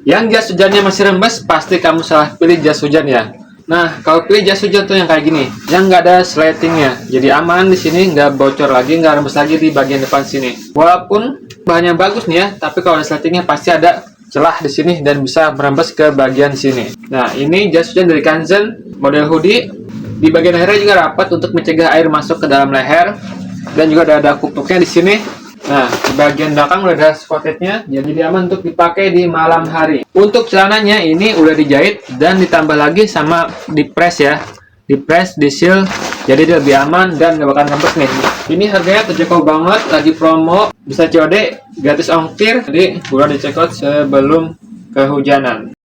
Yang jas hujannya masih rembes, pasti kamu salah pilih jas hujan ya. Nah, kalau pilih jas hujan tuh yang kayak gini, yang nggak ada sletingnya, jadi aman di sini, nggak bocor lagi, nggak rembes lagi di bagian depan sini. Walaupun bahannya bagus nih ya, tapi kalau ada sletingnya pasti ada celah di sini dan bisa merembes ke bagian sini. Nah, ini jas hujan dari Kanzen, model hoodie. Di bagian lehernya juga rapat untuk mencegah air masuk ke dalam leher, dan juga ada kupluknya di sini. Nah, di bagian belakang udah ada spotletnya, jadi aman untuk dipakai di malam hari. Untuk celananya ini udah dijahit dan ditambah lagi sama dipres ya, dipres, disil, jadi dia lebih aman dan gak bakal rembes nih. Ini harganya terjangkau banget, lagi promo, bisa COD, gratis ongkir, jadi udah di check out sebelum kehujanan.